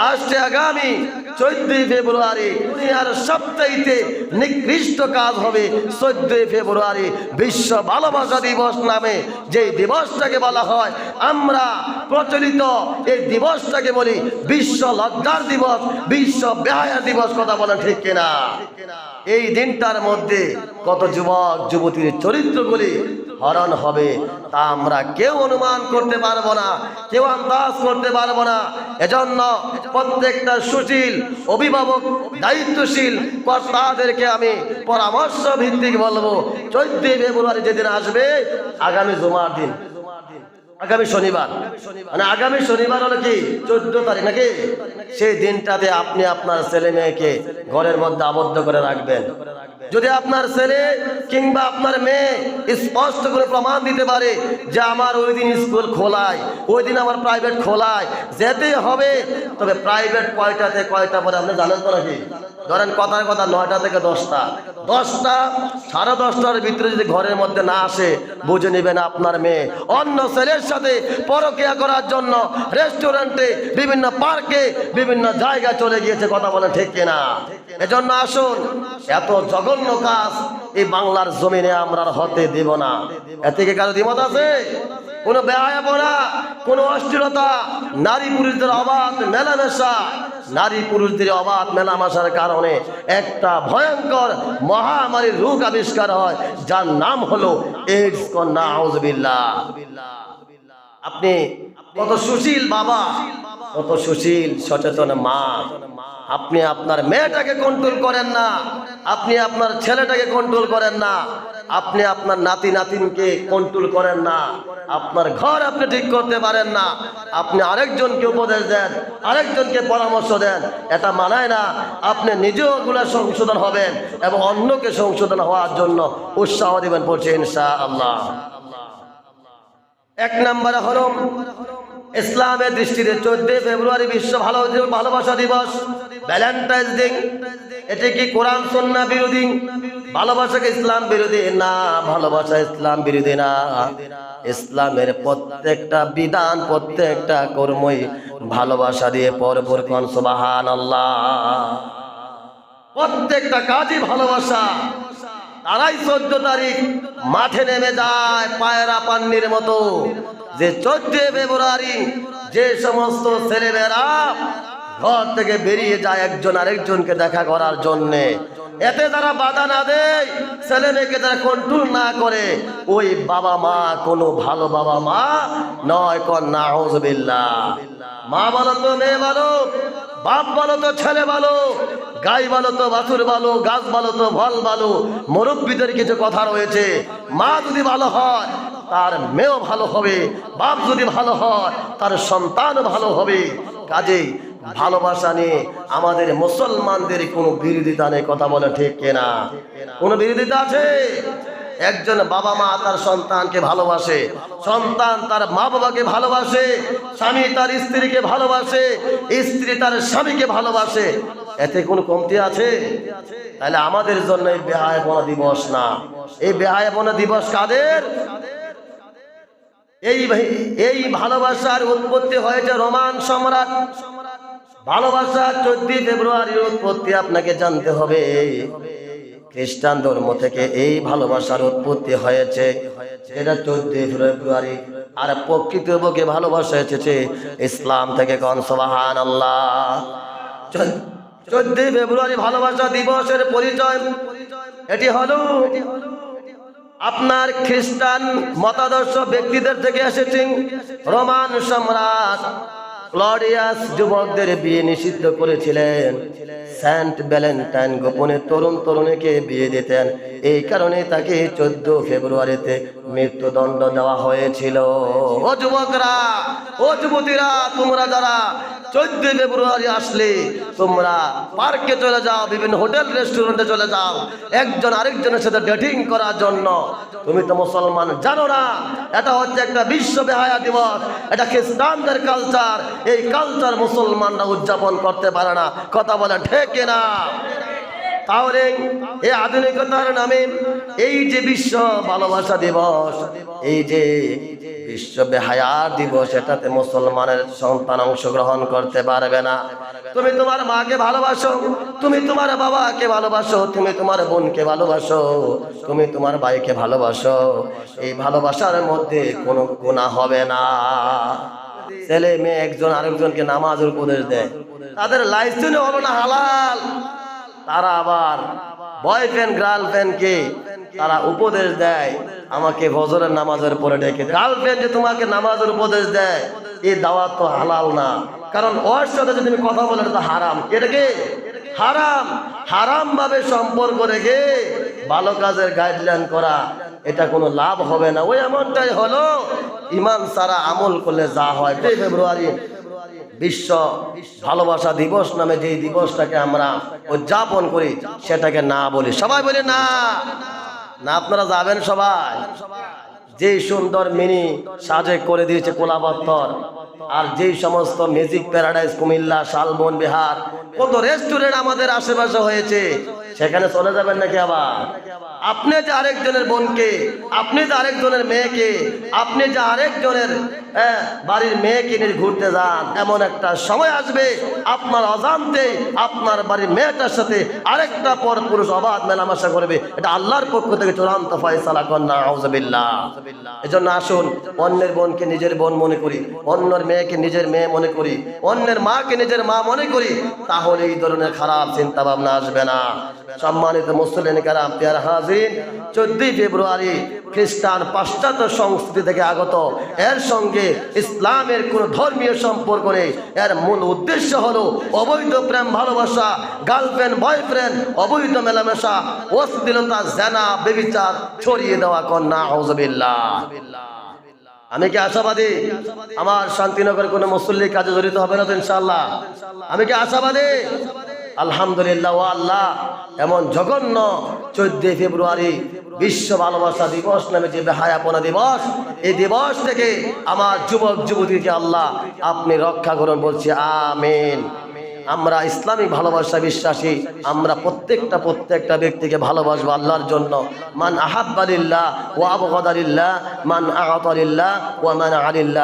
আসছে আগামী 14 ফেব্রুয়ারি। দুনিয়ার সবচাইতে নিকৃষ্ট কাজ হবে 14 ফেব্রুয়ারি বিশ্ব ভালোবাসা দিবস নামে যে দিবসটাকে বলা হয়, আমরা প্রচলিত এই দিবসটাকে বলি বিশ্ব লজ্জার দিবস, বিশ্ব বেহায়া দিবস। কথা বলেন ঠিক কিনা? এই দিনটার মধ্যে কত যুবক যুবতীর চরিত্রগুলি হরণ হবে তা আমরা কেউ অনুমান করতে পারবো না, কেউ আন্দাজ করতে পারবো না। এজন্য প্রত্যেকটা সুশীল অভিভাবক, দায়িত্বশীল কর্তাদেরকে আমি পরামর্শ ভিত্তিক বলবো, 14 ফেব্রুয়ারি যেদিন আসবে, আগামী জুমার দিন, আগামী শনিবার, মানে আগামী শনিবার হলো কি 14 তারিখ নাকি, সেই দিনটাতে আপনি আপনার ছেলে মেয়েকে ঘরের মধ্যে আবদ্ধ করে রাখবেন। যদি আপনার ছেলে কিংবা আপনার মেয়ে স্পষ্ট করে প্রমাণ দিতে পারে যে আমার ওই দিন স্কুল খোলায়, ওই দিন আমার প্রাইভেট খোলায়, যেতে হবে, তবে প্রাইভেট কয়টাতে কয়টা পরে আপনি জানেন তো নাকি? ধরেন কথার কথা 9টা থেকে 10টা, 10টা 10:30টার ভিতরে যদি ঘরের মধ্যে না আসে, বুঝে নেবেন আপনার মেয়ে অন্য ছেলের সাথে পরকীয়া করার জন্য রেস্টুরেন্টে, বিভিন্ন পার্কে, বিভিন্ন জায়গায় চলে গিয়েছে। কথা বলেন ঠিক কিনা? এজন্য আসুন, এত জঘন্য কাজ এই বাংলার জমিনে আমরা হতে দেব না। এতে কি কারো দ্বিমত আছে? কোনো বেহায়াপনা, কোনো অশ্লীলতা, নারী পুরুষদের অবাধ মেলামেশা, নারী পুরুষদের অবাধ মেলামেশার কারণে একটা ভয়ঙ্কর মহামারীর রোগ আবিষ্কার হয়, যার নাম হলো এইডস। নাউযুবিল্লাহ। আপনি কত সুশীল বাবা, কত সুশীল সচেতন মা, আপনি আপনার মেয়েটাকে কন্ট্রোল করেন না, আপনি আপনার ছেলেটাকে কন্ট্রোল করেন না, আপনি আপনার নাতি নাতিনকে কন্ট্রোল করেন না, আপনার ঘর আপনি ঠিক করতে পারেন না, আপনি আরেকজনকে উপদেশ দেন, আরেকজনকে পরামর্শ দেন, এটা মানায় না। আপনি নিজেও ওগুলা সংশোধন হবেন এবং অন্যকে সংশোধন হওয়ার জন্য উৎসাহ দিবেন, বলছে ইনশাআল্লাহ। 1 নম্বরে হলো ইসলামের দৃষ্টিতে 14 ফেব্রুয়ারি বিশ্ব ভালোবাসা দিবস, ভ্যালেন্টাইন্স ডে। এটি কি কোরআন সুন্নাহ বিরোধী? ভালোবাসাকে ইসলাম বিরোধী না, ভালোবাসা ইসলাম বিরোধী না। ইসলামের প্রত্যেকটা বিধান, প্রত্যেকটা কর্মই ভালোবাসা দিয়ে ভরপুর। কোন সুবহানাল্লাহ। প্রত্যেকটা কাজই ভালোবাসা। তারাই 14 তারিখ মাঠে নেমে যায় পায়রা পান্নির মতো। যে 14 ফেব্রুয়ারি যে সমস্ত ছেলেমেয়েরা ঘর থেকে বেরিয়ে যায় একজন আরেকজনকে দেখা করার জন্যে, এতে তারা বাধা না দেয়, ছেলে মেয়েকে তারা কন্ট্রোল না করে, ওই বাবা মা কোনো ভালো বাবা মা নয়। কোন নাউযুবিল্লাহ। মা বলো তো মেয়ে বলো, বাপ বলো তো ছেলে বলো, গাই বলো তো বাছুর বলো, গাছ বলো তো ফল বলো, মুরব্বীদের কিছু কথা রয়েছে। মা যদি ভালো হয় তার মেয়েও ভালো হবে, বাপ যদি ভালো হয় তার সন্তান ভালো হবে। কাজেই ভালোবাসা নিয়ে আমাদের মুসলমানদের কোনো বিরোধিতা নেই। কথা বলে ঠিক কিনা? কোনো বিরোধিতা আছে? একজন বাবা মা তার সন্তানকে ভালোবাসে, সন্তান তার মা বাবাকে ভালোবাসে, স্বামী তার স্ত্রীকে ভালোবাসে, স্ত্রী তার স্বামীকে ভালোবাসে, এতে কোনো কমতি আছে? তাহলে আমাদের জন্য এই বেহায়াপনা দিবস না। এই বেহায়াপনা দিবস কাদের? এই ভালোবাসার উৎপত্তি হয়েছে রোমান সম্রাট। ভালোবাসা 14 ফেব্রুয়ারির উৎপত্তি আপনাকে জানতে হবে। খ্রিস্টান ধর্ম থেকে এই ভালোবাসার উৎপত্তি হয়েছে, যেটা 14 ফেব্রুয়ারি। আর প্রকৃতপক্ষে ভালোবাসা এসেছে ইসলাম থেকে। কোন সুবহানাল্লাহ। 14 ফেব্রুয়ারি ভালোবাসা দিবসের পরিচয় এটি হলো আপনার খ্রিস্টান মতাদর্শ ব্যক্তিদের থেকে এসেছে। রোমান সম্রাট ক্লডিয়াস যুবকদের বিয়ে নিষিদ্ধ করেছিলেন। সেন্ট ভ্যালেন্টাইন গোপনে তরুণ তরুণীকে বিয়ে দিতেন। এই কারণে তাকে 14 ফেব্রুয়ারিতে মৃত্যুদণ্ড দেওয়া হয়েছিল। ও যুবকরা, ও যুবতীরা, তোমরা যারা 14 ফেব্রুয়ারি আসলে তোমরা পার্কে চলে যাও, বিভিন্ন হোটেল রেস্টুরেন্টে চলে যাও একজন আরেকজনের সাথে ডেটিং করার জন্য। তুমি তো মুসলমান, জানো না এটা হচ্ছে একটা বিশ্ব বেহায়া দিবস, এটা খ্রিস্টানদের কালচার। এই কালচার মুসলমানরা উদযাপন করতে পারে না। কথা বলে ঠিক না? তাহলে এই আধুনিকতার নামে এই যে বিশ্ব ভালোবাসা দিবস, এই যে বিশ্ব বেহায়ার দিবস, এটাতে মুসলমানের সন্তান অংশগ্রহণ করতে পারবে না। তুমি তোমার মাকে ভালোবাসো, তুমি তোমার বাবাকে ভালোবাসো, তুমি তোমার বোনকে ভালোবাসো, তুমি তোমার ভাইকে ভালোবাসো, এই ভালোবাসার মধ্যে কোনো গুনাহ হবে না। ছেলে মেয়ে একজন আরেকজনকে নামাজের উপদেশ দেয়, তাদের লাইসেন্স হলো না হালাল, তারা আবার বয়ফ্রেন্ড গার্লফ্রেন্ডকে তারা উপদেশ দেয় আমাকে ফজরের নামাজের পরে ডেকে। গার্লফ্রেন্ড যে তোমাকে নামাজের উপদেশ দেয়, এই দাওয়াত তো হালাল না, কারণ ওর সাথে যদি তুমি কথা বলে এটা হারাম। এটাকে হারাম, হারাম ভাবে সম্পর্ক রেখে ভালো কাজের গাইডলাইন করা, এটা কোনো লাভ হবে না। ওই এমনটাই হলো ইমান ছাড়া আমল করলে যা হয়। ফেব্রুয়ারি বিশ্ব ভালোবাসা দিবস নামে যে দিবসটাকে আমরা উদযাপন করি, সেটাকে না বলি, সবাই বলি না। না আপনারা যাবেন সবাই? যেই সুন্দর মিনি সাজে করে দিয়েছে কোলাবত্তর, আর যেই সমস্ত ম্যাজিক প্যারাডাইস কুমিল্লা, শালবন, বিহার, কত রেস্টুরেন্ট আমাদের আশেপাশে হয়েছে, সেখানে চলে যাবেন নাকি আবার? আপনি যে আরেকজনের বোনকে, আপনি যে আরেকজনের মেয়েকে, আপনি যে আরেকজনের বাড়ির মেয়েকে নিয়ে ঘুরতে যান, এমন একটা সময় আসবে আপনার অজান্তে আপনার বাড়ির মেয়েটার সাথে আরেকটা পর পুরুষ অবাধ মেলামেশা করবে। এটা আল্লাহর পক্ষ থেকে চূড়ান্ত ফয়সালা, কন্যা আউযুবিল্লাহ। এজন্য আসুন অন্যের বোনকে নিজের বোন মনে করি, অন্যের মেয়েকে নিজের মেয়ে মনে করি, অন্যের মাকে নিজের মা মনে করি, তাহলে এই ধরনের খারাপ চিন্তা ভাবনা আসবে না। সম্মানিত মুসলিম কারাম, প্রিয় হাজিরিন, 14 ফেব্রুয়ারি খ্রিস্টান পাশ্চাত্য সংস্কৃতি থেকে আগত, এর সঙ্গে ইসলামের কোনো ধর্মীয় সম্পর্ক নেই। এর মূল উদ্দেশ্য হলো অবৈধ প্রেম ভালোবাসা, গার্লফ্রেন্ড বয়ফ্রেন্ড, অবৈধ মেলামেশা, অশ্লীলতা, জেনা, ব্যভিচার ছড়িয়ে দেওয়া, কন্যা আউযুবিল্লাহ। আমি কি আশাবাদী আমার শান্তিনগর কোনো মুসল্লি কাজে জড়িত হবে না তো ইনশাআল্লাহ? আমি কি আশাবাদী? আলহামদুলিল্লাহ। ও আল্লাহ, এমন জঘন্য 14 ফেব্রুয়ারি বিশ্ব ভালোবাসা দিবস নামে যে বেহায়াপনা দিবস, এই দিবস থেকে আমার যুবক যুবতীকে আল্লাহ আপনি রক্ষা করুন, বলছি আমিন। আমরা ইসলামিক ভালোবাসা বিশ্বাসী, আমরা প্রত্যেকটা ব্যক্তিকে ভালোবাসবো আল্লাহর জন্য। মান আহাব্বা লিল্লাহ ওয়া আবগাদা লিল্লাহ, মান আ'তা লিল্লাহ ওয়া মানা'a লিল্লাহ।